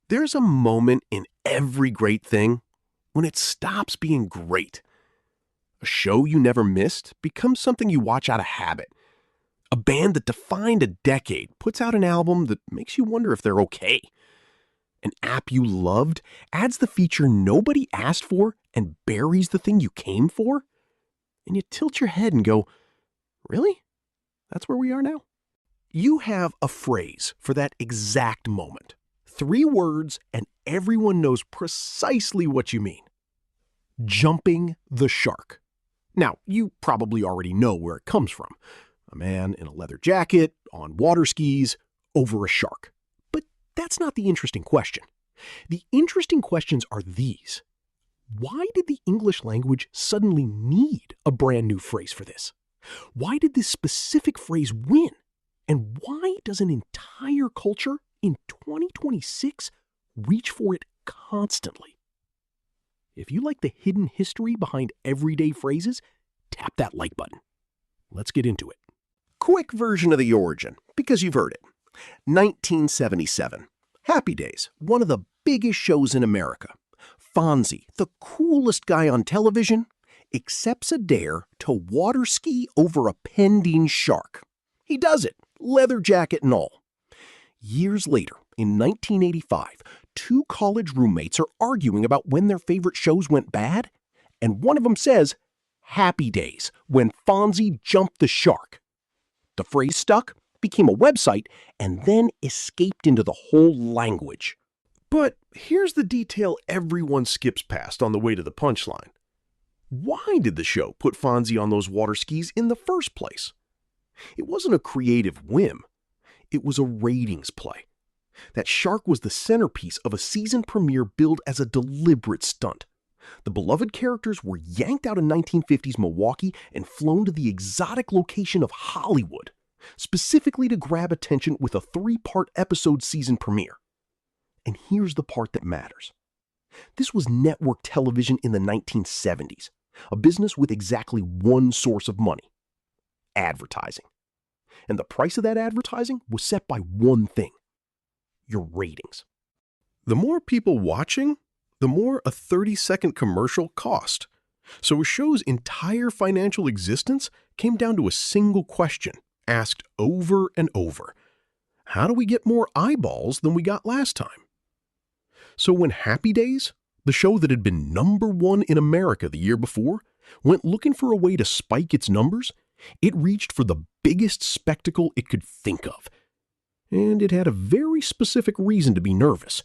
There's a moment in every great thing when it stops being great. A show you never missed becomes something you watch out of habit. A band that defined a decade puts out an album that makes you wonder if they're okay. An app you loved adds the feature nobody asked for and buries the thing you came for. And you tilt your head and go, really? That's where we are now? You have a phrase for that exact moment. 3 words and everyone knows precisely what you mean. Jumping the shark. Now, you probably already know where it comes from. A man in a leather jacket, on water skis, over a shark. But that's not the interesting question. The interesting questions are these. Why did the English language suddenly need a brand new phrase for this? Why did this specific phrase win? And why does an entire culture in 2026 reach for it constantly? If you like the hidden history behind everyday phrases, tap that like button. Let's get into it. Quick version of the origin, because you've heard it. 1977. Happy Days, one of the biggest shows in America. Fonzie, the coolest guy on television, accepts a dare to water ski over a pending shark. He does it, leather jacket and all. Years later, in 1985, 2 college roommates are arguing about when their favorite shows went bad, and one of them says, Happy Days, when Fonzie jumped the shark. The phrase stuck, became a website, and then escaped into the whole language. But here's the detail everyone skips past on the way to the punchline. Why did the show put Fonzie on those water skis in the first place? It wasn't a creative whim. It was a ratings play. That shark was the centerpiece of a season premiere billed as a deliberate stunt. The beloved characters were yanked out of 1950s Milwaukee and flown to the exotic location of Hollywood, specifically to grab attention with a 3-part episode season premiere. And here's the part that matters. This was network television in the 1970s, a business with exactly one source of money: advertising. And the price of that advertising was set by one thing: your ratings. The more people watching, the more a 30-second commercial cost. So a show's entire financial existence came down to a single question, asked over and over. How do we get more eyeballs than we got last time? So when Happy Days, the show that had been #1 in America the year before, went looking for a way to spike its numbers, it reached for the biggest spectacle it could think of. And it had a very specific reason to be nervous.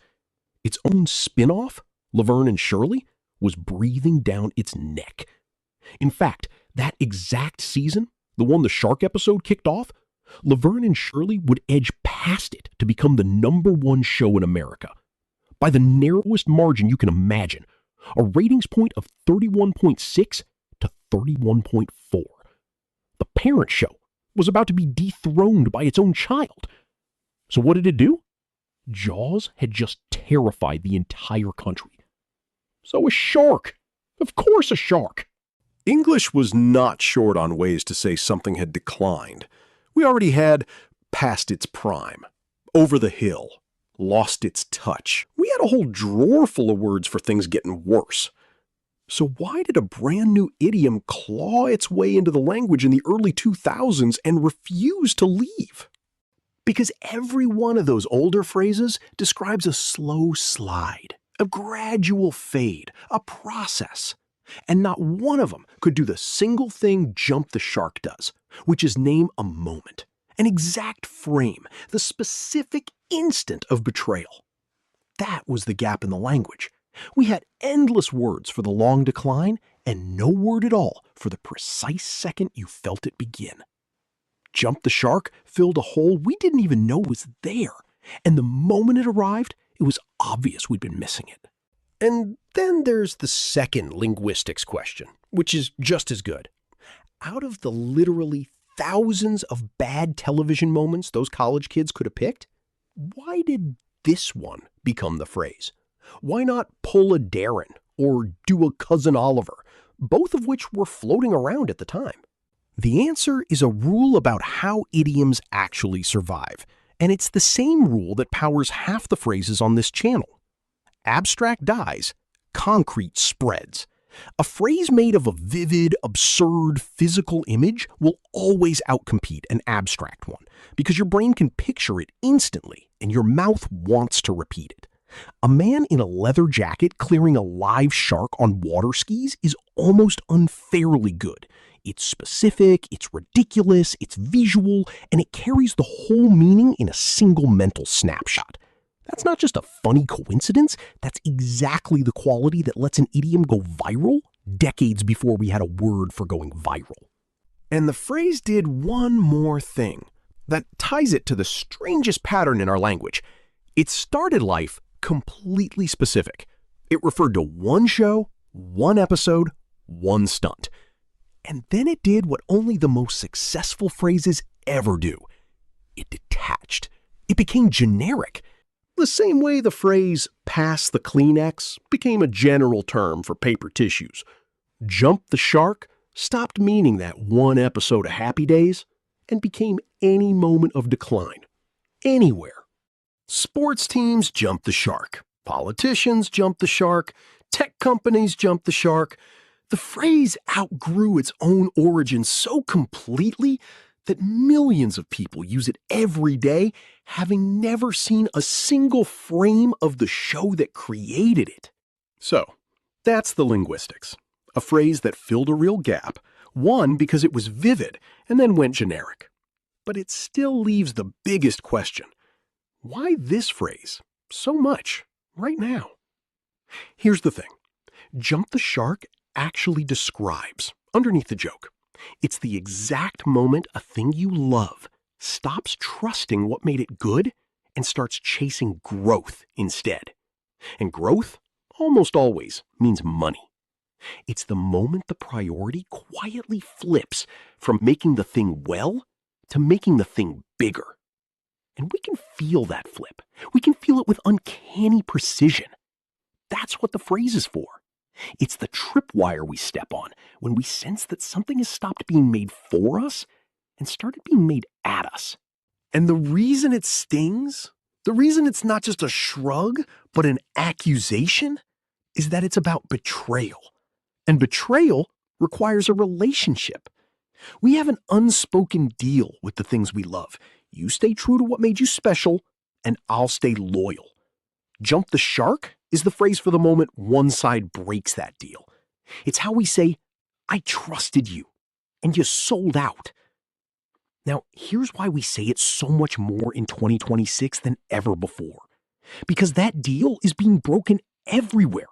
Its own spin-off, Laverne and Shirley, was breathing down its neck. In fact, that exact season, the one the shark episode kicked off, Laverne and Shirley would edge past it to become the #1 show in America. By the narrowest margin you can imagine, a ratings point of 31.6 to 31.4. The parent show was about to be dethroned by its own child. So what did it do? Jaws had just terrified the entire country. So a shark. Of course a shark. English was not short on ways to say something had declined. We already had past its prime, over the hill, lost its touch. We had a whole drawer full of words for things getting worse. So why did a brand new idiom claw its way into the language in the early 2000s and refuse to leave? Because every one of those older phrases describes a slow slide, a gradual fade, a process. And not one of them could do the single thing Jump the Shark does, which is name a moment, an exact frame, the specific instant of betrayal. That was the gap in the language. We had endless words for the long decline and no word at all for the precise second you felt it begin. Jump the Shark filled a hole we didn't even know was there, and the moment it arrived, it was obvious we'd been missing it. And then there's the second linguistics question, which is just as good. Out of the literally thousands of bad television moments those college kids could have picked, why did this one become the phrase? Why not pull a Darren or do a Cousin Oliver, both of which were floating around at the time? The answer is a rule about how idioms actually survive, And it's the same rule that powers half the phrases on this channel. Abstract dies, concrete spreads. A phrase made of a vivid, absurd, physical image will always outcompete an abstract one because your brain can picture it instantly and your mouth wants to repeat it. A man in a leather jacket clearing a live shark on water skis is almost unfairly good. It's specific, it's ridiculous, it's visual, and it carries the whole meaning in a single mental snapshot. That's not just a funny coincidence, that's exactly the quality that lets an idiom go viral decades before we had a word for going viral. And the phrase did one more thing that ties it to the strangest pattern in our language. It started life completely specific. It referred to one show, one episode, one stunt. And then it did what only the most successful phrases ever do. It detached. It became generic. The same way the phrase, pass the Kleenex, became a general term for paper tissues. Jump the shark stopped meaning that one episode of Happy Days and became any moment of decline. Anywhere. Sports teams jump the shark. Politicians jump the shark. Tech companies jump the shark. The phrase outgrew its own origin so completely that millions of people use it every day, having never seen a single frame of the show that created it. So, that's the linguistics. A phrase that filled a real gap, one because it was vivid and then went generic. But it still leaves the biggest question. Why this phrase so much right now? Here's the thing. Jump the shark actually describes, underneath the joke, it's the exact moment a thing you love stops trusting what made it good and starts chasing growth instead. And growth almost always means money. It's the moment the priority quietly flips from making the thing well to making the thing bigger. And we can feel that flip. We can feel it with uncanny precision. That's what the phrase is for. It's the tripwire we step on when we sense that something has stopped being made for us and started being made at us. And the reason it stings, the reason it's not just a shrug, but an accusation, is that it's about betrayal. And betrayal requires a relationship. We have an unspoken deal with the things we love. You stay true to what made you special, and I'll stay loyal. Jump the shark is the phrase for the moment one side breaks that deal. It's how we say, I trusted you, and you sold out. Now, here's why we say it so much more in 2026 than ever before. Because that deal is being broken everywhere,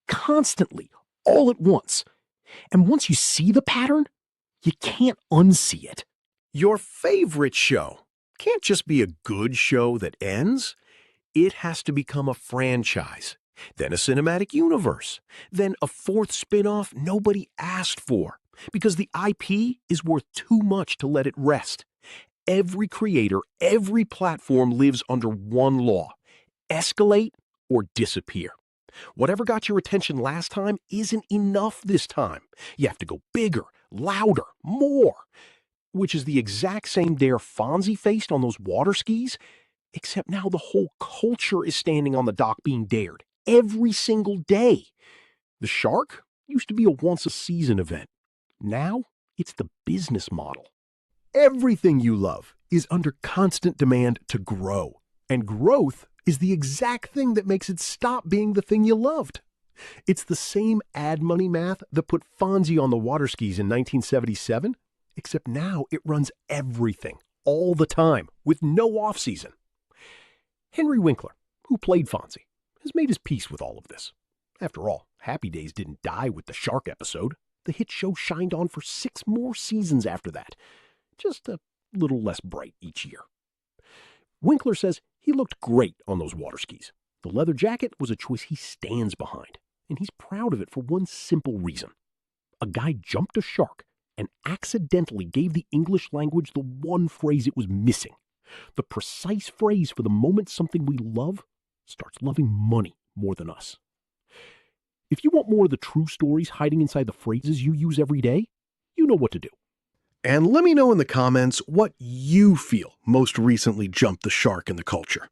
constantly, all at once. And once you see the pattern, you can't unsee it. Your favorite show can't just be a good show that ends. It has to become a franchise, then a cinematic universe, then a fourth spin-off nobody asked for, because the IP is worth too much to let it rest. Every creator, every platform lives under one law: escalate or disappear. Whatever got your attention last time isn't enough this time. You have to go bigger, louder, more. Which is the exact same dare Fonzie faced on those water skis, except now the whole culture is standing on the dock being dared every single day. The shark used to be a once-a-season event. Now it's the business model. Everything you love is under constant demand to grow, and growth is the exact thing that makes it stop being the thing you loved. It's the same ad money math that put Fonzie on the water skis in 1977, except now it runs everything, all the time, with no off-season. Henry Winkler, who played Fonzie, has made his peace with all of this. After all, Happy Days didn't die with the shark episode. The hit show shined on for 6 more seasons after that, just a little less bright each year. Winkler says he looked great on those water skis. The leather jacket was a choice he stands behind, and he's proud of it for one simple reason. A guy jumped a shark and accidentally gave the English language the one phrase it was missing. The precise phrase for the moment something we love starts loving money more than us. If you want more of the true stories hiding inside the phrases you use every day, you know what to do. And let me know in the comments what you feel most recently jumped the shark in the culture.